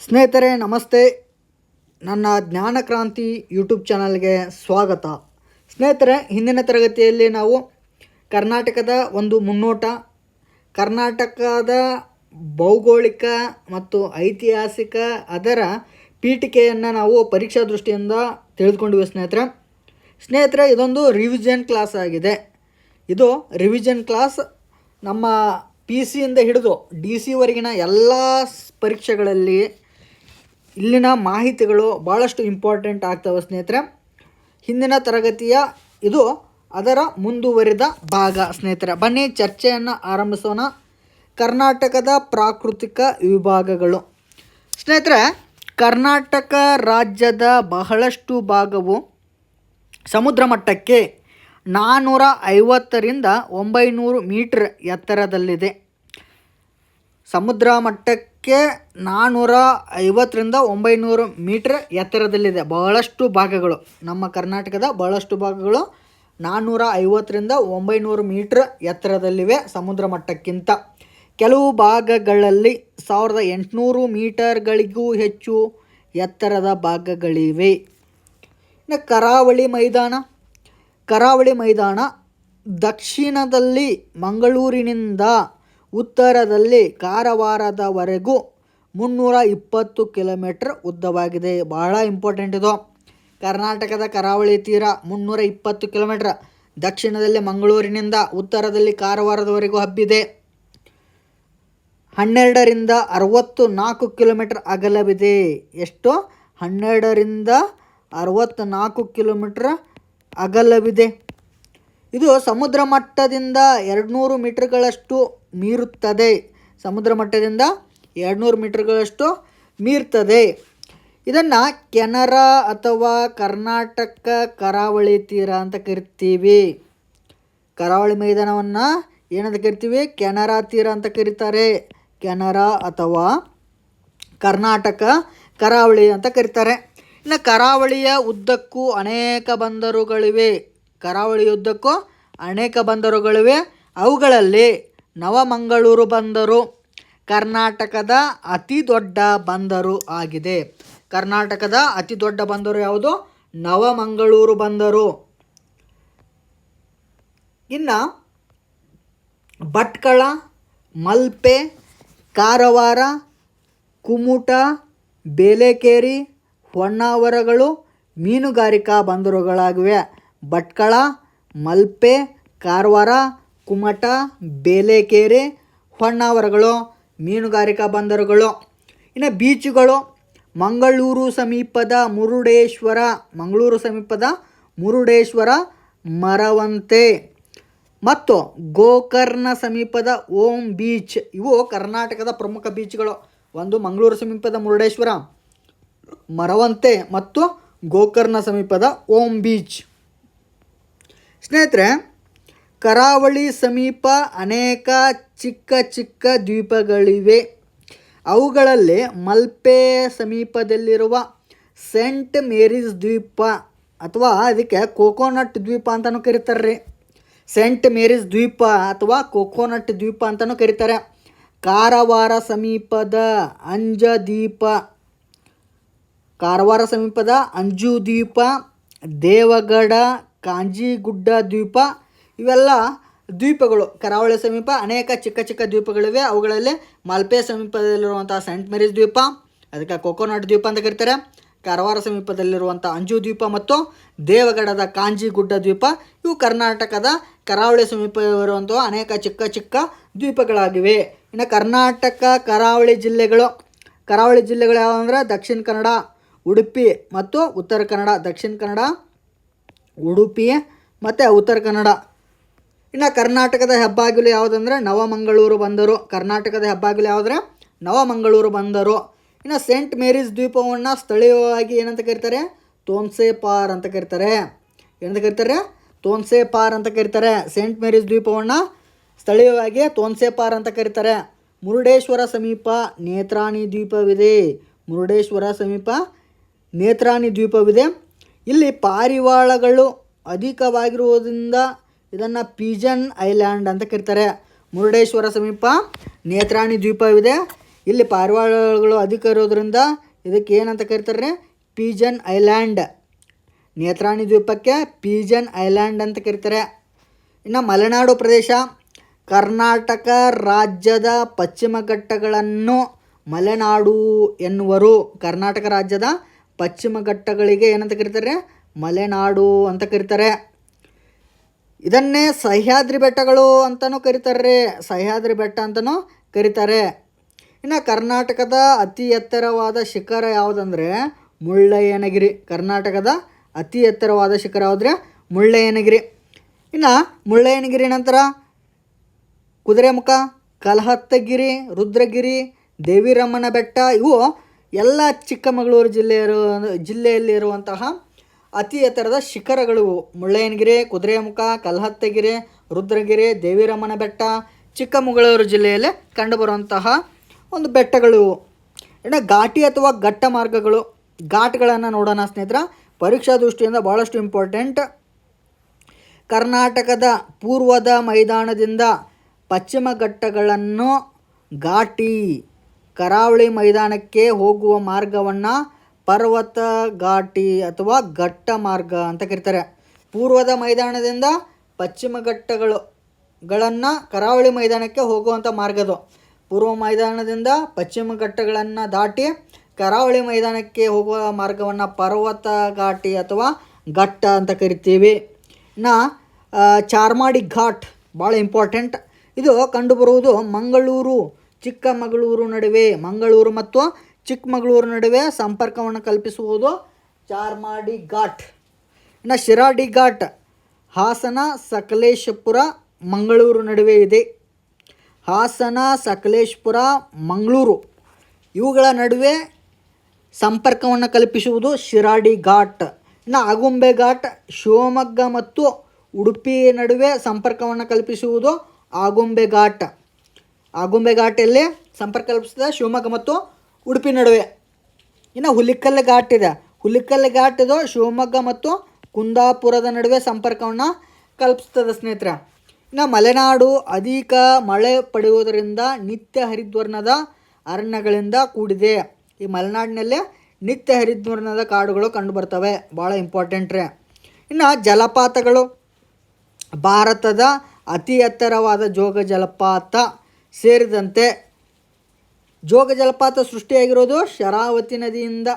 ಸ್ನೇಹಿತರೆ ನಮಸ್ತೆ. ನನ್ನ ಜ್ಞಾನಕ್ರಾಂತಿ ಯೂಟ್ಯೂಬ್ ಚಾನಲ್ಗೆ ಸ್ವಾಗತ. ಸ್ನೇಹಿತರೆ, ಹಿಂದಿನ ತರಗತಿಯಲ್ಲಿ ನಾವು ಕರ್ನಾಟಕದ ಒಂದು ಮುನ್ನೋಟ, ಕರ್ನಾಟಕದ ಭೌಗೋಳಿಕ ಮತ್ತು ಐತಿಹಾಸಿಕ ಅದರ ಪೀಠಿಕೆಯನ್ನು ನಾವು ಪರೀಕ್ಷಾ ದೃಷ್ಟಿಯಿಂದ ತಿಳಿದುಕೊಂಡಿವೆ. ಸ್ನೇಹಿತರೆ ಇದೊಂದು ರಿವಿಷನ್ ಕ್ಲಾಸ್ ಆಗಿದೆ. ಇದು ರಿವಿಷನ್ ಕ್ಲಾಸ್ ನಮ್ಮ PC ಯಿಂದ ಹಿಡಿದು DC ವರೆಗಿನ ಎಲ್ಲ ಪರೀಕ್ಷೆಗಳಲ್ಲಿ ಇಲ್ಲಿನ ಮಾಹಿತಿಗಳು ಭಾಳಷ್ಟು ಇಂಪಾರ್ಟೆಂಟ್ ಆಗ್ತವೆ ಸ್ನೇಹಿತರೆ. ಹಿಂದಿನ ತರಗತಿಯ ಇದು ಅದರ ಮುಂದುವರಿದ ಭಾಗ. ಸ್ನೇಹಿತರೆ ಬನ್ನಿ ಚರ್ಚೆಯನ್ನು ಆರಂಭಿಸೋಣ. ಕರ್ನಾಟಕದ ಪ್ರಾಕೃತಿಕ ವಿಭಾಗಗಳು. ಸ್ನೇಹಿತರೆ, ಕರ್ನಾಟಕ ರಾಜ್ಯದ ಬಹಳಷ್ಟು ಭಾಗವು ಸಮುದ್ರ ಮಟ್ಟಕ್ಕೆ 450ರಿಂದ 900 ಮೀಟರ್ ಎತ್ತರದಲ್ಲಿದೆ. ಸಮುದ್ರ ಮಟ್ಟಕ್ಕೆ 450ರಿಂದ 900 ಮೀಟರ್ ಎತ್ತರದಲ್ಲಿದೆ ಬಹಳಷ್ಟು ಭಾಗಗಳು. ನಮ್ಮ ಕರ್ನಾಟಕದ ಬಹಳಷ್ಟು ಭಾಗಗಳು 450ರಿಂದ 900 ಮೀಟರ್ ಎತ್ತರದಲ್ಲಿವೆ ಸಮುದ್ರ ಮಟ್ಟಕ್ಕಿಂತ. ಕೆಲವು ಭಾಗಗಳಲ್ಲಿ 1800 ಮೀಟರ್ಗಳಿಗೂ ಹೆಚ್ಚು ಎತ್ತರದ ಭಾಗಗಳಿವೆ. ಇನ್ನು ಕರಾವಳಿ ಮೈದಾನ ದಕ್ಷಿಣದಲ್ಲಿ ಮಂಗಳೂರಿನಿಂದ ಉತ್ತರದಲ್ಲಿ ಕಾರವಾರದವರೆಗೂ 320 ಕಿಲೋಮೀಟರ್ ಉದ್ದವಾಗಿದೆ. ಬಹಳ ಇಂಪಾರ್ಟೆಂಟ್ ಇದು. ಕರ್ನಾಟಕದ ಕರಾವಳಿ ತೀರ 320 ಕಿಲೋಮೀಟರ್, ದಕ್ಷಿಣದಲ್ಲಿ ಮಂಗಳೂರಿನಿಂದ ಉತ್ತರದಲ್ಲಿ ಕಾರವಾರದವರೆಗೂ ಹಬ್ಬಿದೆ. 12ರಿಂದ 64 ಕಿಲೋಮೀಟರ್ ಅಗಲವಿದೆ. ಎಷ್ಟು? 12ರಿಂದ 64 ಕಿಲೋಮೀಟರ್ ಅಗಲವಿದೆ. ಇದು ಸಮುದ್ರ ಮಟ್ಟದಿಂದ 200 ಮೀಟರ್ಗಳಷ್ಟು ಮೀರುತ್ತದೆ. ಸಮುದ್ರ ಮಟ್ಟದಿಂದ 200 ಮೀಟರ್ಗಳಷ್ಟು ಮೀರ್ತದೆ. ಇದನ್ನು ಕೆನರಾ ಅಥವಾ ಕರ್ನಾಟಕ ಕರಾವಳಿ ತೀರ ಅಂತ ಕರಿತೀವಿ. ಕರಾವಳಿ ಮೈದಾನವನ್ನು ಏನಂತ ಕರಿತೀವಿ? ಕೆನರಾ ತೀರ ಅಂತ ಕರೀತಾರೆ. ಕೆನರಾ ಅಥವಾ ಕರ್ನಾಟಕ ಕರಾವಳಿ ಅಂತ ಕರೀತಾರೆ. ಇನ್ನು ಕರಾವಳಿಯ ಉದ್ದಕ್ಕೂ ಅನೇಕ ಬಂದರುಗಳಿವೆ. ಅವುಗಳಲ್ಲಿ ನವಮಂಗಳೂರು ಬಂದರು ಕರ್ನಾಟಕದ ಅತಿ ದೊಡ್ಡ ಬಂದರು ಆಗಿದೆ. ಕರ್ನಾಟಕದ ಅತಿ ದೊಡ್ಡ ಬಂದರು ಯಾವುದು? ನವಮಂಗಳೂರು ಬಂದರು. ಇನ್ನು ಭಟ್ಕಳ, ಮಲ್ಪೆ, ಕಾರವಾರ, ಕುಮಟ, ಬೇಲೆಕೇರಿ, ಹೊನ್ನಾವರಗಳು ಮೀನುಗಾರಿಕಾ ಬಂದರುಗಳಾಗಿವೆ. ಭಟ್ಕಳ, ಮಲ್ಪೆ, ಕಾರವಾರ, ಕುಮಟ, ಬೇಲೆಕೇರಿ, ಹೊನ್ನಾವರಗಳು ಮೀನುಗಾರಿಕಾ ಬಂದರುಗಳು. ಇನ್ನು ಬೀಚುಗಳು ಮಂಗಳೂರು ಸಮೀಪದ ಮುರುಡೇಶ್ವರ, ಮರವಂತೆ ಮತ್ತು ಗೋಕರ್ಣ ಸಮೀಪದ ಓಂ ಬೀಚ್. ಇವು ಕರ್ನಾಟಕದ ಪ್ರಮುಖ ಬೀಚ್ಗಳು. ಒಂದು ಮಂಗಳೂರು ಸಮೀಪದ ಮುರುಡೇಶ್ವರ, ಮರವಂತೆ ಮತ್ತು ಗೋಕರ್ಣ ಸಮೀಪದ ಓಂ ಬೀಚ್. ಸ್ನೇಹಿತರೆ, ಕರಾವಳಿ ಸಮೀಪ ಅನೇಕ ಚಿಕ್ಕ ಚಿಕ್ಕ ದ್ವೀಪಗಳಿವೆ. ಅವುಗಳಲ್ಲಿ ಮಲ್ಪೆ ಸಮೀಪದಲ್ಲಿರುವ ಸೇಂಟ್ ಮೇರೀಸ್ ದ್ವೀಪ ಅಥವಾ ಅದಕ್ಕೆ ಕೋಕೋನಟ್ ದ್ವೀಪ ಅಂತಲೂ ಕರೀತಾರೆ. ಸೇಂಟ್ ಮೇರೀಸ್ ದ್ವೀಪ ಅಥವಾ ಕೋಕೋನಟ್ ದ್ವೀಪ ಅಂತಲೂ ಕರೀತಾರೆ. ಕಾರವಾರ ಸಮೀಪದ ಅಂಜು ದ್ವೀಪ, ದೇವಗಡ, ಕಾಂಜಿಗುಡ್ಡ ದ್ವೀಪ ಇವೆಲ್ಲ ದ್ವೀಪಗಳು. ಕರಾವಳಿ ಸಮೀಪ ಅನೇಕ ಚಿಕ್ಕ ಚಿಕ್ಕ ದ್ವೀಪಗಳಿವೆ. ಅವುಗಳಲ್ಲಿ ಮಲ್ಪೆ ಸಮೀಪದಲ್ಲಿರುವಂಥ ಸೇಂಟ್ ಮೇರೀಸ್ ದ್ವೀಪ, ಅದಕ್ಕೆ ಕೋಕೋನಟ್ ದ್ವೀಪ ಅಂತ ಕರೀತಾರೆ. ಕಾರವಾರ ಸಮೀಪದಲ್ಲಿರುವಂಥ ಅಂಜು ದ್ವೀಪ ಮತ್ತು ದೇವಗಡದ ಕಾಂಜಿಗುಡ್ಡ ದ್ವೀಪ ಇವು ಕರ್ನಾಟಕದ ಕರಾವಳಿ ಸಮೀಪ ಇರುವಂಥ ಅನೇಕ ಚಿಕ್ಕ ಚಿಕ್ಕ ದ್ವೀಪಗಳಾಗಿವೆ. ಇನ್ನು ಕರ್ನಾಟಕ ಕರಾವಳಿ ಜಿಲ್ಲೆಗಳು ಯಾವುವಂದ್ರೆ ದಕ್ಷಿಣ ಕನ್ನಡ, ಉಡುಪಿ ಮತ್ತು ಉತ್ತರ ಕನ್ನಡ. ದಕ್ಷಿಣ ಕನ್ನಡ, ಉಡುಪಿ ಮತ್ತು ಉತ್ತರ ಕನ್ನಡ. ಇನ್ನು ಕರ್ನಾಟಕದ ಹೆಬ್ಬಾಗಿಲು ಯಾವುದಂದ್ರೆ ನವಮಂಗಳೂರು ಬಂದರು. ನವಮಂಗಳೂರು ಬಂದರು. ಇನ್ನು ಸೇಂಟ್ ಮೇರೀಸ್ ದ್ವೀಪವನ್ನು ಸ್ಥಳೀಯವಾಗಿ ಏನಂತ ಕರೀತಾರೆ? ತೋನ್ಸೆಪಾರ್ ಅಂತ ಕರೀತಾರೆ. ಸೇಂಟ್ ಮೇರೀಸ್ ದ್ವೀಪವನ್ನು ಸ್ಥಳೀಯವಾಗಿ ತೋನ್ಸೆಪಾರ್ ಅಂತ ಕರೀತಾರೆ. ಮುರುಡೇಶ್ವರ ಸಮೀಪ ನೇತ್ರಾಣಿ ದ್ವೀಪವಿದೆ. ಇಲ್ಲಿ ಪಾರಿವಾಳಗಳು ಅಧಿಕವಾಗಿರುವುದರಿಂದ ಇದನ್ನು ಪಿಜನ್ ಐಲ್ಯಾಂಡ್ ಅಂತ ಕರೀತಾರೆ. ಮುರುಡೇಶ್ವರ ಸಮೀಪ ನೇತ್ರಾಣಿ ದ್ವೀಪವಿದೆ. ಇಲ್ಲಿ ಪಾರಿವಾಳಗಳು ಅಧಿಕ ಇರೋದ್ರಿಂದ ಇದಕ್ಕೆ ಏನಂತ ಕರೀತಾರೆ? Pigeon island. ನೇತ್ರಾಣಿ ದ್ವೀಪಕ್ಕೆ ಪೀಜನ್ ಐಲ್ಯಾಂಡ್ ಅಂತ ಕರೀತಾರೆ. ಇನ್ನು ಮಲೆನಾಡು ಪ್ರದೇಶ, ಕರ್ನಾಟಕ ರಾಜ್ಯದ ಪಶ್ಚಿಮ ಘಟ್ಟಗಳನ್ನು ಮಲೆನಾಡು ಎನ್ನುವರು. ಕರ್ನಾಟಕ ರಾಜ್ಯದ ಪಶ್ಚಿಮ ಘಟ್ಟಗಳಿಗೆ ಏನಂತ ಕರೀತಾರೆ? ಮಲೆನಾಡು ಅಂತ ಕರೀತಾರೆ. ಇದನ್ನೇ ಸಹ್ಯಾದ್ರಿ ಬೆಟ್ಟಗಳು ಅಂತಲೂ ಕರೀತಾರೆ. ಸಹ್ಯಾದ್ರಿ ಬೆಟ್ಟ ಅಂತಲೂ ಕರೀತಾರೆ. ಇನ್ನು ಕರ್ನಾಟಕದ ಅತಿ ಎತ್ತರವಾದ ಶಿಖರ ಯಾವುದಂದರೆ ಮುಳ್ಳಯ್ಯನಗಿರಿ. ಕರ್ನಾಟಕದ ಅತಿ ಎತ್ತರವಾದ ಶಿಖರ ಯಾವುದ್ರೆ? ಮುಳ್ಳಯ್ಯನಗಿರಿ. ಇನ್ನು ಮುಳ್ಳಯ್ಯನಗಿರಿ ನಂತರ ಕುದುರೆಮುಖ, ಕಲಹತ್ತಗಿರಿ, ರುದ್ರಗಿರಿ, ದೇವಿರಮ್ಮನ ಬೆಟ್ಟ, ಇವು ಎಲ್ಲ ಚಿಕ್ಕಮಗಳೂರು ಜಿಲ್ಲೆಯಲ್ಲಿರುವಂತಹ ಅತಿ ಎತ್ತರದ ಶಿಖರಗಳು. ಮುಳ್ಳಯ್ಯನಗಿರಿ, ಕುದುರೆಮುಖ, ಕಲಹತ್ತಗಿರಿ, ರುದ್ರಗಿರಿ, ದೇವಿರಮ್ಮನ ಬೆಟ್ಟ ಚಿಕ್ಕಮಗಳೂರು ಜಿಲ್ಲೆಯಲ್ಲಿ ಕಂಡುಬರುವಂತಹ ಒಂದು ಬೆಟ್ಟಗಳು. ಇನ್ನು ಘಾಟಿ ಅಥವಾ ಘಟ್ಟ ಮಾರ್ಗಗಳು. ಘಾಟ್ಗಳನ್ನು ನೋಡೋಣ ಸ್ನೇಹಿತರ. ಪರೀಕ್ಷಾ ದೃಷ್ಟಿಯಿಂದ ಭಾಳಷ್ಟು ಇಂಪಾರ್ಟೆಂಟ್. ಕರ್ನಾಟಕದ ಪೂರ್ವದ ಮೈದಾನದಿಂದ ಪಶ್ಚಿಮ ಘಟ್ಟಗಳನ್ನು ಘಾಟಿ, ಕರಾವಳಿ ಮೈದಾನಕ್ಕೆ ಹೋಗುವ ಮಾರ್ಗವನ್ನು ಪರ್ವತ ಘಾಟಿ ಅಥವಾ ಘಟ್ಟ ಮಾರ್ಗ ಅಂತ ಕರೀತಾರೆ. ಪೂರ್ವದ ಮೈದಾನದಿಂದ ಪಶ್ಚಿಮ ಘಟ್ಟಗಳನ್ನು ಕರಾವಳಿ ಮೈದಾನಕ್ಕೆ ಹೋಗುವಂಥ ಮಾರ್ಗದು. ಪೂರ್ವ ಮೈದಾನದಿಂದ ಪಶ್ಚಿಮ ಘಟ್ಟಗಳನ್ನು ದಾಟಿ ಕರಾವಳಿ ಮೈದಾನಕ್ಕೆ ಹೋಗುವ ಮಾರ್ಗವನ್ನು ಪರ್ವತ ಘಾಟಿ ಅಥವಾ ಘಟ್ಟ ಅಂತ ಕರಿತೀವಿ. ಇನ್ನು ಚಾರ್ಮಾಡಿ ಘಾಟ್ ಭಾಳ ಇಂಪಾರ್ಟೆಂಟ್. ಇದು ಕಂಡುಬರುವುದು ಮಂಗಳೂರು ಚಿಕ್ಕಮಗಳೂರು ನಡುವೆ. ಮಂಗಳೂರು ಮತ್ತು ಚಿಕ್ಕಮಗಳೂರು ನಡುವೆ ಸಂಪರ್ಕವನ್ನು ಕಲ್ಪಿಸುವುದು ಚಾರ್ಮಾಡಿ ಘಾಟ್. ಇನ್ನು ಶಿರಾಡಿ ಘಾಟ್ ಹಾಸನ, ಸಕಲೇಶಪುರ, ಮಂಗಳೂರು ನಡುವೆ ಇದೆ. ಹಾಸನ, ಸಕಲೇಶಪುರ, ಮಂಗಳೂರು ಇವುಗಳ ನಡುವೆ ಸಂಪರ್ಕವನ್ನು ಕಲ್ಪಿಸುವುದು ಶಿರಾಡಿ ಘಾಟ್. ಇನ್ನು ಆಗುಂಬೆ ಘಾಟ್ ಶಿವಮೊಗ್ಗ ಮತ್ತು ಉಡುಪಿ ನಡುವೆ ಸಂಪರ್ಕವನ್ನು ಕಲ್ಪಿಸುವುದು ಆಗುಂಬೆ ಘಾಟ್. ಆಗುಂಬೆ ಘಾಟಲ್ಲಿ ಸಂಪರ್ಕ ಕಲ್ಪಿಸಿದ ಶಿವಮೊಗ್ಗ ಮತ್ತು ಉಡುಪಿ ನಡುವೆ. ಇನ್ನು ಹುಲಿಕಲ್ ಘಾಟ್ ಇದೆ. ಹುಲಿಕಲ್ ಘಾಟ್ ಇದು ಶಿವಮೊಗ್ಗ ಮತ್ತು ಕುಂದಾಪುರದ ನಡುವೆ ಸಂಪರ್ಕವನ್ನು ಕಲ್ಪಿಸ್ತದೆ ಸ್ನೇಹಿತರೆ. ಇನ್ನು ಮಲೆನಾಡು ಅಧಿಕ ಮಳೆ ಪಡೆಯುವುದರಿಂದ ನಿತ್ಯ ಹರಿದ್ವರ್ಣದ ಅರಣ್ಯಗಳಿಂದ ಕೂಡಿದೆ. ಈ ಮಲೆನಾಡಿನಲ್ಲಿ ನಿತ್ಯ ಹರಿದ್ವರ್ಣದ ಕಾಡುಗಳು ಕಂಡುಬರ್ತವೆ. ಭಾಳ ಇಂಪಾರ್ಟೆಂಟ್ ರೀ. ಇನ್ನು ಜಲಪಾತಗಳು. ಭಾರತದ ಅತಿ ಎತ್ತರವಾದ ಜೋಗ ಜಲಪಾತ ಸೇರಿದಂತೆ ಜೋಗ ಜಲಪಾತ ಸೃಷ್ಟಿಯಾಗಿರೋದು ಶರಾವತಿ ನದಿಯಿಂದ.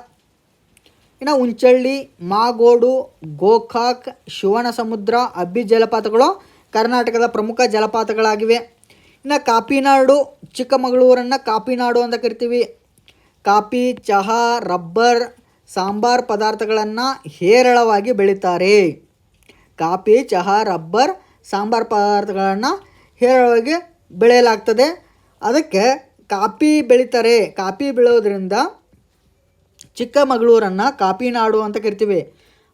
ಇನ್ನು ಉಂಚಳ್ಳಿ, ಮಾಗೋಡು, ಗೋಕಾಕ್, ಶಿವನ ಸಮುದ್ರ, ಅಬ್ಬಿ ಜಲಪಾತಗಳು ಕರ್ನಾಟಕದ ಪ್ರಮುಖ ಜಲಪಾತಗಳಾಗಿವೆ. ಇನ್ನು ಕಾಪಿನಾಡು, ಚಿಕ್ಕಮಗಳೂರನ್ನು ಕಾಪಿನಾಡು ಅಂತ ಕರಿತೀವಿ. ಕಾಫಿ, ಚಹಾ, ರಬ್ಬರ್, ಸಾಂಬಾರ್ ಪದಾರ್ಥಗಳನ್ನು ಹೇರಳವಾಗಿ ಬೆಳೀತಾರೆ. ಕಾಫಿ, ಚಹಾ, ರಬ್ಬರ್, ಸಾಂಬಾರ್ ಪದಾರ್ಥಗಳನ್ನು ಹೇರಳವಾಗಿ ಬೆಳೆಯಲಾಗ್ತದೆ. ಅದಕ್ಕೆ ಕಾಫಿ ಬೆಳೀತಾರೆ. ಕಾಫಿ ಬೆಳೆಯೋದ್ರಿಂದ ಚಿಕ್ಕಮಗಳೂರನ್ನು ಕಾಫಿನಾಡು ಅಂತ ಕರಿತೀವಿ.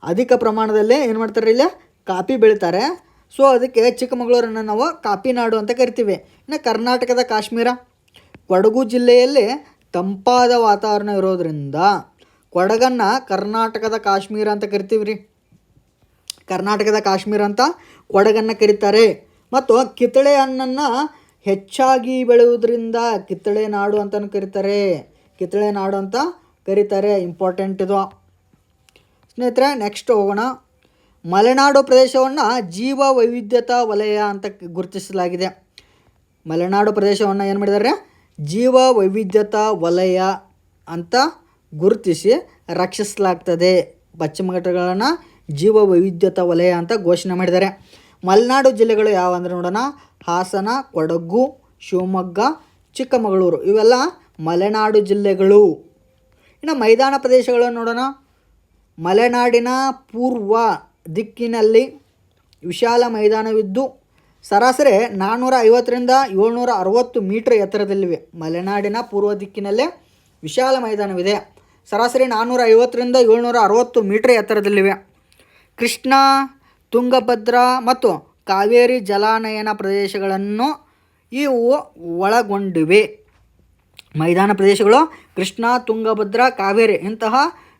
ಅಧಿಕ ಪ್ರಮಾಣದಲ್ಲಿ ಏನು ಮಾಡ್ತಾರೆ? ಇಲ್ಲಿ ಕಾಫಿ ಬೆಳೀತಾರೆ. ಸೊ ಅದಕ್ಕೆ ಚಿಕ್ಕಮಗಳೂರನ್ನು ನಾವು ಕಾಫಿನಾಡು ಅಂತ ಕರಿತೀವಿ. ಇನ್ನು ಕರ್ನಾಟಕದ ಕಾಶ್ಮೀರ. ಕೊಡಗು ಜಿಲ್ಲೆಯಲ್ಲಿ ತಂಪಾದ ವಾತಾವರಣ ಇರೋದರಿಂದ ಕೊಡಗನ್ನು ಕರ್ನಾಟಕದ ಕಾಶ್ಮೀರ ಅಂತ ಕರಿತೀವಿ ರೀ. ಕರ್ನಾಟಕದ ಕಾಶ್ಮೀರ ಅಂತ ಕೊಡಗನ್ನು ಕರೀತಾರೆ. ಮತ್ತು ಕಿತ್ತಳೆ ಹಣ್ಣನ್ನು ಹೆಚ್ಚಾಗಿ ಬೆಳೆಯುವುದರಿಂದ ಕಿತ್ತಳೆ ನಾಡು ಅಂತಲೂ ಕರೀತಾರೆ. ಕಿತ್ತಳೆ ನಾಡು ಅಂತ ಕರೀತಾರೆ. ಇಂಪಾರ್ಟೆಂಟ್ ಇದು ಸ್ನೇಹಿತರೆ. ನೆಕ್ಸ್ಟ್ ಹೋಗೋಣ. ಮಲೆನಾಡು ಪ್ರದೇಶವನ್ನು ಜೀವ ವೈವಿಧ್ಯತಾ ವಲಯ ಅಂತ ಗುರುತಿಸಲಾಗಿದೆ. ಮಲೆನಾಡು ಪ್ರದೇಶವನ್ನು ಏನು ಮಾಡಿದ್ದಾರೆ? ಜೀವ ವೈವಿಧ್ಯತಾ ವಲಯ ಅಂತ ಗುರುತಿಸಿ ರಕ್ಷಿಸಲಾಗ್ತದೆ. ಪಶ್ಚಿಮ ಘಟ್ಟಗಳನ್ನು ಜೀವ ವೈವಿಧ್ಯತಾ ವಲಯ ಅಂತ ಘೋಷಣೆ ಮಾಡಿದ್ದಾರೆ. ಮಲೆನಾಡು ಜಿಲ್ಲೆಗಳು ಯಾವಂದ್ರೆ ನೋಡೋಣ. ಹಾಸನ, ಕೊಡಗು, ಶಿವಮೊಗ್ಗ, ಚಿಕ್ಕಮಗಳೂರು ಇವೆಲ್ಲ ಮಲೆನಾಡು ಜಿಲ್ಲೆಗಳು. ಇನ್ನು ಮೈದಾನ ಪ್ರದೇಶಗಳನ್ನು ನೋಡೋಣ. ಮಲೆನಾಡಿನ ಪೂರ್ವ ದಿಕ್ಕಿನಲ್ಲಿ ವಿಶಾಲ ಮೈದಾನವಿದ್ದು ಸರಾಸರಿ 450ರಿಂದ 760 ಮೀಟರ್ ಎತ್ತರದಲ್ಲಿವೆ. ಮಲೆನಾಡಿನ ಪೂರ್ವ ದಿಕ್ಕಿನಲ್ಲೇ ವಿಶಾಲ ಮೈದಾನವಿದೆ. ಸರಾಸರಿ 450ರಿಂದ 760 ಮೀಟರ್ ಎತ್ತರದಲ್ಲಿವೆ. ಕೃಷ್ಣ, ತುಂಗಭದ್ರಾ ಮತ್ತು ಕಾವೇರಿ ಜಲಾನಯನ ಪ್ರದೇಶಗಳನ್ನು ಇವು ಒಳಗೊಂಡಿವೆ. ಮೈದಾನ ಪ್ರದೇಶಗಳು ಕೃಷ್ಣ, ತುಂಗಭದ್ರಾ, ಕಾವೇರಿ ಇಂತಹ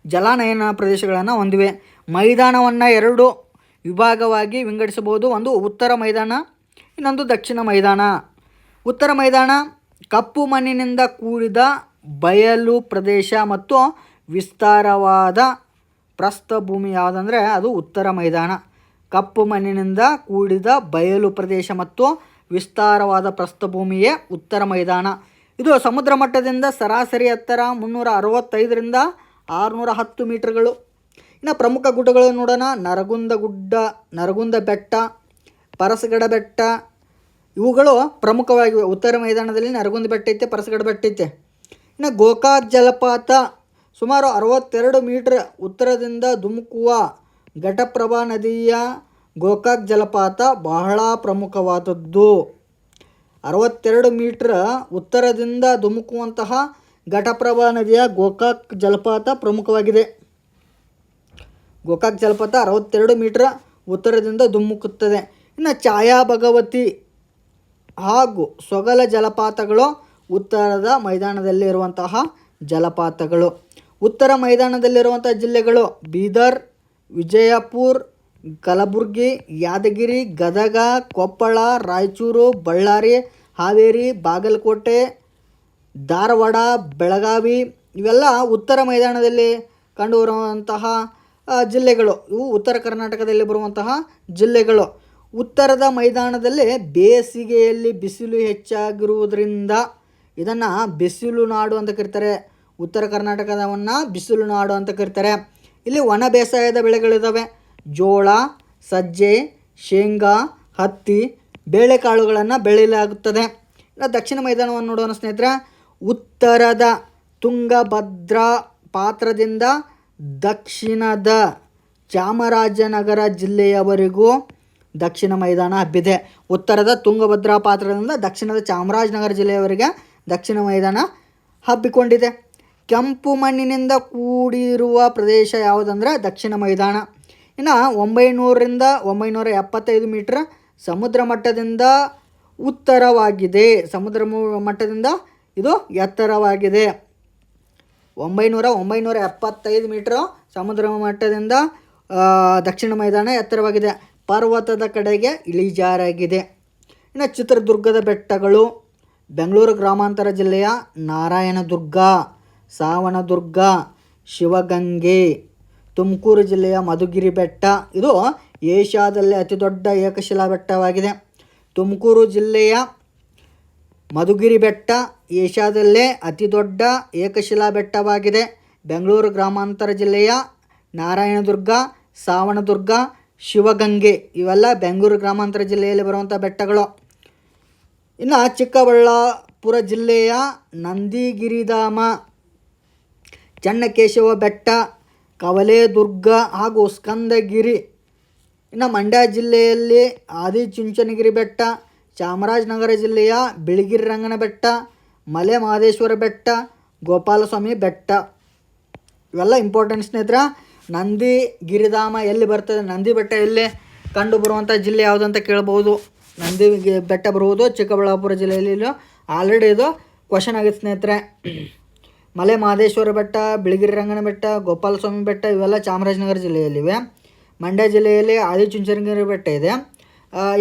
ಜಲಾನಯನ ಪ್ರದೇಶಗಳನ್ನು ಹೊಂದಿವೆ. ಮೈದಾನವನ್ನು 2 ವಿಭಾಗವಾಗಿ ವಿಂಗಡಿಸಬಹುದು. ಒಂದು ಉತ್ತರ ಮೈದಾನ, ಇನ್ನೊಂದು ದಕ್ಷಿಣ ಮೈದಾನ. ಉತ್ತರ ಮೈದಾನ ಕಪ್ಪು ಮಣ್ಣಿನಿಂದ ಕೂಡಿದ ಬಯಲು ಪ್ರದೇಶ ಮತ್ತು ವಿಸ್ತಾರವಾದ ಪ್ರಸ್ಥಭೂಮಿ ಯಾವುದಂದರೆ ಅದು ಉತ್ತರ ಮೈದಾನ. ಕಪ್ಪು ಮಣ್ಣಿನಿಂದ ಕೂಡಿದ ಬಯಲು ಪ್ರದೇಶ ಮತ್ತು ವಿಸ್ತಾರವಾದ ಪ್ರಸ್ಥಭೂಮಿಯೇ ಉತ್ತರ ಮೈದಾನ. ಇದು ಸಮುದ್ರ ಮಟ್ಟದಿಂದ ಸರಾಸರಿ ಎತ್ತರ 365ರಿಂದ 610 ಮೀಟರ್ಗಳು. ಇನ್ನು ಪ್ರಮುಖ ಗುಡ್ಡಗಳು ನೋಡೋಣ. ನರಗುಂದ ಬೆಟ್ಟ, ಪರಸಗಡ ಬೆಟ್ಟ ಇವುಗಳು ಪ್ರಮುಖವಾಗಿವೆ. ಉತ್ತರ ಮೈದಾನದಲ್ಲಿ ನರಗುಂದ ಬೆಟ್ಟ ಐತೆ, ಪರಸಗಡ ಬೆಟ್ಟ ಐತೆ. ಇನ್ನು ಗೋಕಾಕ್ ಜಲಪಾತ ಸುಮಾರು 62 ಮೀಟ್ರ್ ಉತ್ತರದಿಂದ ಧುಮುಕುವ ಘಟಪ್ರಭಾ ನದಿಯ ಗೋಕಾಕ್ ಜಲಪಾತ ಬಹಳ ಪ್ರಮುಖವಾದದ್ದು. 62 ಮೀಟ್ರ್ ಉತ್ತರದಿಂದ ಧುಮುಕುವಂತಹ ಘಟಪ್ರಭಾ ನದಿಯ ಗೋಕಾಕ್ ಜಲಪಾತ ಪ್ರಮುಖವಾಗಿದೆ. ಗೋಕಾಕ್ ಜಲಪಾತ 62 ಮೀಟ್ರ್ ಉತ್ತರದಿಂದ ಧುಮುಕುತ್ತದೆ. ಇನ್ನು ಛಾಯಾ ಭಗವತಿ ಹಾಗೂ ಸೊಗಲ ಜಲಪಾತಗಳು ಉತ್ತರದ ಮೈದಾನದಲ್ಲಿರುವಂತಹ ಜಲಪಾತಗಳು. ಉತ್ತರ ಮೈದಾನದಲ್ಲಿರುವಂಥ ಜಿಲ್ಲೆಗಳು ಬೀದರ್, ವಿಜಯಪುರ, ಕಲಬುರಗಿ, ಯಾದಗಿರಿ, ಗದಗ, ಕೊಪ್ಪಳ, ರಾಯಚೂರು, ಬಳ್ಳಾರಿ, ಹಾವೇರಿ, ಬಾಗಲಕೋಟೆ, ಧಾರವಾಡ, ಬೆಳಗಾವಿ ಇವೆಲ್ಲ ಉತ್ತರ ಮೈದಾನದಲ್ಲಿ ಕಂಡುಬರುವಂತಹ ಜಿಲ್ಲೆಗಳು. ಇವು ಉತ್ತರ ಕರ್ನಾಟಕದಲ್ಲಿ ಬರುವಂತಹ ಜಿಲ್ಲೆಗಳು. ಉತ್ತರದ ಮೈದಾನದಲ್ಲಿ ಬೇಸಿಗೆಯಲ್ಲಿ ಬಿಸಿಲು ಹೆಚ್ಚಾಗಿರುವುದರಿಂದ ಇದನ್ನು ಬಿಸಿಲು ನಾಡು ಅಂತ ಕರೀತಾರೆ. ಉತ್ತರ ಕರ್ನಾಟಕದವನ್ನು ಬಿಸಿಲು ನಾಡು ಅಂತ ಕರೀತಾರೆ. ಇಲ್ಲಿ ಒಣ ಬೇಸಾಯದ ಬೆಳೆಗಳಿದ್ದಾವೆ. ಜೋಳ, ಸಜ್ಜೆ, ಶೇಂಗಾ, ಹತ್ತಿ, ಬೇಳೆಕಾಳುಗಳನ್ನು ಬೆಳೆಯಲಾಗುತ್ತದೆ. ಇನ್ನು ದಕ್ಷಿಣ ಮೈದಾನವನ್ನು ನೋಡೋಣ ಸ್ನೇಹಿತರೆ. ಉತ್ತರದ ತುಂಗಭದ್ರಾ ಪಾತ್ರದಿಂದ ದಕ್ಷಿಣದ ಚಾಮರಾಜನಗರ ಜಿಲ್ಲೆಯವರೆಗೂ ದಕ್ಷಿಣ ಮೈದಾನ ಹಬ್ಬಿದೆ. ಉತ್ತರದ ತುಂಗಭದ್ರಾ ಪಾತ್ರದಿಂದ ದಕ್ಷಿಣದ ಚಾಮರಾಜನಗರ ಜಿಲ್ಲೆಯವರೆಗೆ ದಕ್ಷಿಣ ಮೈದಾನ ಹಬ್ಬಿಕೊಂಡಿದೆ. ಕೆಂಪು ಮಣ್ಣಿನಿಂದ ಕೂಡಿರುವ ಪ್ರದೇಶ ಯಾವುದಂದರೆ ದಕ್ಷಿಣ ಮೈದಾನ. ಇನ್ನು 900ರಿಂದ 975 ಮೀಟ್ರ್ ಸಮುದ್ರ ಮಟ್ಟದಿಂದ ಉತ್ತರವಾಗಿದೆ. ಸಮುದ್ರ ಮಟ್ಟದಿಂದ ಇದು ಎತ್ತರವಾಗಿದೆ. 975 ಮೀಟ್ರ್ ಸಮುದ್ರ ಮಟ್ಟದಿಂದ ದಕ್ಷಿಣ ಮೈದಾನ ಎತ್ತರವಾಗಿದೆ. ಪರ್ವತದ ಕಡೆಗೆ ಇಳಿಜಾರಾಗಿದೆ. ಇನ್ನು ಚಿತ್ರದುರ್ಗದ ಬೆಟ್ಟಗಳು ಬೆಂಗಳೂರು ಗ್ರಾಮಾಂತರ ಜಿಲ್ಲೆಯ ನಾರಾಯಣದುರ್ಗ, ಸಾವಣದುರ್ಗ, ಶಿವಗಂಗೆ, ತುಮಕೂರು ಜಿಲ್ಲೆಯ ಮಧುಗಿರಿ ಬೆಟ್ಟ ಇದು ಏಷ್ಯಾದಲ್ಲಿ ಅತಿ ದೊಡ್ಡ ಏಕಶಿಲಾ ಬೆಟ್ಟವಾಗಿದೆ. ತುಮಕೂರು ಜಿಲ್ಲೆಯ ಮಧುಗಿರಿ ಬೆಟ್ಟ ಏಷ್ಯಾದಲ್ಲೇ ಅತಿ ದೊಡ್ಡ ಏಕಶಿಲಾ ಬೆಟ್ಟವಾಗಿದೆ. ಬೆಂಗಳೂರು ಗ್ರಾಮಾಂತರ ಜಿಲ್ಲೆಯ ನಾರಾಯಣದುರ್ಗ, ಸಾವಣದುರ್ಗ, ಶಿವಗಂಗೆ ಇವೆಲ್ಲ ಬೆಂಗಳೂರು ಗ್ರಾಮಾಂತರ ಜಿಲ್ಲೆಯಲ್ಲಿ ಬರುವಂಥ ಬೆಟ್ಟಗಳು. ಇನ್ನು ಚಿಕ್ಕಬಳ್ಳಾಪುರ ಜಿಲ್ಲೆಯ ನಂದಿಗಿರಿಧಾಮ, ಚನ್ನಕೇಶವ ಬೆಟ್ಟ, ಕವಲೇದುರ್ಗ ಹಾಗೂ ಸ್ಕಂದಗಿರಿ. ಇನ್ನು ಮಂಡ್ಯ ಜಿಲ್ಲೆಯಲ್ಲಿ ಆದಿಚುಂಚನಗಿರಿ ಬೆಟ್ಟ, ಚಾಮರಾಜನಗರ ಜಿಲ್ಲೆಯ ಬಿಳಿಗಿರಿ ರಂಗನ ಬೆಟ್ಟ, ಮಲೆ ಮಹದೇಶ್ವರ ಬೆಟ್ಟ, ಗೋಪಾಲಸ್ವಾಮಿ ಬೆಟ್ಟ ಇವೆಲ್ಲ ಇಂಪಾರ್ಟೆಂಟ್ ಸ್ನೇಹಿತರೆ. ನಂದಿಗಿರಿಧಾಮ ಎಲ್ಲಿ ಬರ್ತದೆ, ನಂದಿ ಬೆಟ್ಟ ಎಲ್ಲಿ ಕಂಡು ಬರುವಂಥ ಜಿಲ್ಲೆ ಯಾವುದು ಅಂತ ಕೇಳ್ಬೋದು. ನಂದಿ ಬೆಟ್ಟ ಬರುವುದು ಚಿಕ್ಕಬಳ್ಳಾಪುರ ಜಿಲ್ಲೆಯಲ್ಲಿ. ಆಲ್ರೆಡಿ ಇದು ಕ್ವಶನ್ ಆಗಿತ್ತು ಸ್ನೇಹಿತರೆ. ಮಲೆ ಮಹದೇಶ್ವರ ಬೆಟ್ಟ, ಬಿಳಿಗಿರಿ ರಂಗನ ಬೆಟ್ಟ, ಗೋಪಾಲಸ್ವಾಮಿ ಬೆಟ್ಟ ಇವೆಲ್ಲ ಚಾಮರಾಜನಗರ ಜಿಲ್ಲೆಯಲ್ಲಿವೆ. ಮಂಡ್ಯ ಜಿಲ್ಲೆಯಲ್ಲಿ ಆದಿಚುಂಚನಗಿರಿ ಬೆಟ್ಟ ಇದೆ.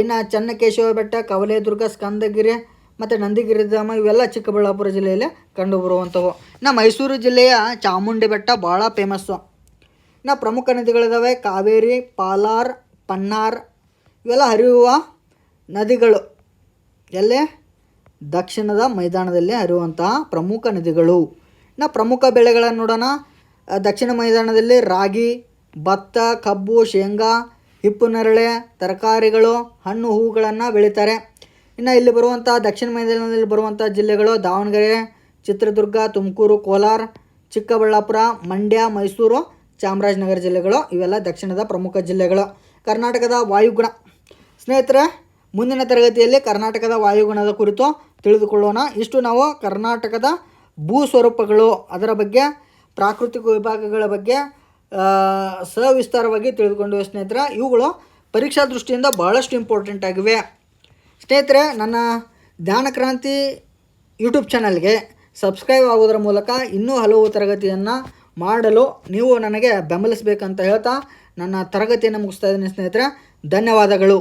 ಇನ್ನು ಚನ್ನಕೇಶವ ಬೆಟ್ಟ, ಕವಲೇದುರ್ಗ, ಸ್ಕಂದಗಿರಿ ಮತ್ತು ನಂದಿಗಿರಿಧಾಮ ಇವೆಲ್ಲ ಚಿಕ್ಕಬಳ್ಳಾಪುರ ಜಿಲ್ಲೆಯಲ್ಲಿ ಕಂಡುಬರುವಂಥವು. ಇನ್ನು ಮೈಸೂರು ಜಿಲ್ಲೆಯ ಚಾಮುಂಡಿ ಬೆಟ್ಟ ಭಾಳ ಫೇಮಸ್ಸು. ಇನ್ನು ಪ್ರಮುಖ ನದಿಗಳಿದ್ದಾವೆ. ಕಾವೇರಿ, ಪಾಲಾರ್, ಪನ್ನಾರ್ ಇವೆಲ್ಲ ಹರಿಯುವ ನದಿಗಳು. ಎಲ್ಲಿ ದಕ್ಷಿಣದ ಮೈದಾನದಲ್ಲಿ ಹರಿಯುವಂತಹ ಪ್ರಮುಖ ನದಿಗಳು. ಇನ್ನು ಪ್ರಮುಖ ಬೆಳೆಗಳನ್ನು ನೋಡೋಣ. ದಕ್ಷಿಣ ಮೈದಾನದಲ್ಲಿ ರಾಗಿ, ಭತ್ತ, ಕಬ್ಬು, ಶೇಂಗಾ, ಹಿಪ್ಪು ನೇರಳೆ, ತರಕಾರಿಗಳು, ಹಣ್ಣು ಹೂವುಗಳನ್ನು ಬೆಳೀತಾರೆ. ಇನ್ನು ಇಲ್ಲಿ ಬರುವಂಥ ದಕ್ಷಿಣ ಮೈದಾನದಲ್ಲಿ ಬರುವಂಥ ಜಿಲ್ಲೆಗಳು ದಾವಣಗೆರೆ, ಚಿತ್ರದುರ್ಗ, ತುಮಕೂರು, ಕೋಲಾರ, ಚಿಕ್ಕಬಳ್ಳಾಪುರ, ಮಂಡ್ಯ, ಮೈಸೂರು, ಚಾಮರಾಜನಗರ ಜಿಲ್ಲೆಗಳು ಇವೆಲ್ಲ ದಕ್ಷಿಣದ ಪ್ರಮುಖ ಜಿಲ್ಲೆಗಳು. ಕರ್ನಾಟಕದ ವಾಯುಗುಣ ಸ್ನೇಹಿತರೆ, ಮುಂದಿನ ತರಗತಿಯಲ್ಲಿ ಕರ್ನಾಟಕದ ವಾಯುಗುಣದ ಕುರಿತು ತಿಳಿದುಕೊಳ್ಳೋಣ. ಇಷ್ಟು ನಾವು ಕರ್ನಾಟಕದ ಭೂ ಸ್ವರೂಪಗಳು, ಅದರ ಬಗ್ಗೆ ಪ್ರಾಕೃತಿಕ ವಿಭಾಗಗಳ ಬಗ್ಗೆ ಸವಿಸ್ತಾರವಾಗಿ ತಿಳಿದುಕೊಂಡು ಸ್ನೇಹಿತರೆ. ಇವುಗಳು ಪರೀಕ್ಷಾ ದೃಷ್ಟಿಯಿಂದ ಬಹಳಷ್ಟು ಇಂಪಾರ್ಟೆಂಟ್ ಆಗಿವೆ ಸ್ನೇಹಿತರೆ. ನನ್ನ ಜ್ಞಾನಕ್ರಾಂತಿ ಯೂಟ್ಯೂಬ್ ಚಾನಲ್ಗೆ ಸಬ್ಸ್ಕ್ರೈಬ್ ಆಗೋದರ ಮೂಲಕ ಇನ್ನೂ ಹಲವು ತರಗತಿಯನ್ನು ಮಾಡಲು ನೀವು ನನಗೆ ಬೆಂಬಲಿಸಬೇಕಂತ ಹೇಳ್ತಾ ನನ್ನ ತರಗತಿಯನ್ನು ಮುಗಿಸ್ತಾ ಇದ್ದೀನಿ ಸ್ನೇಹಿತರೆ. ಧನ್ಯವಾದಗಳು.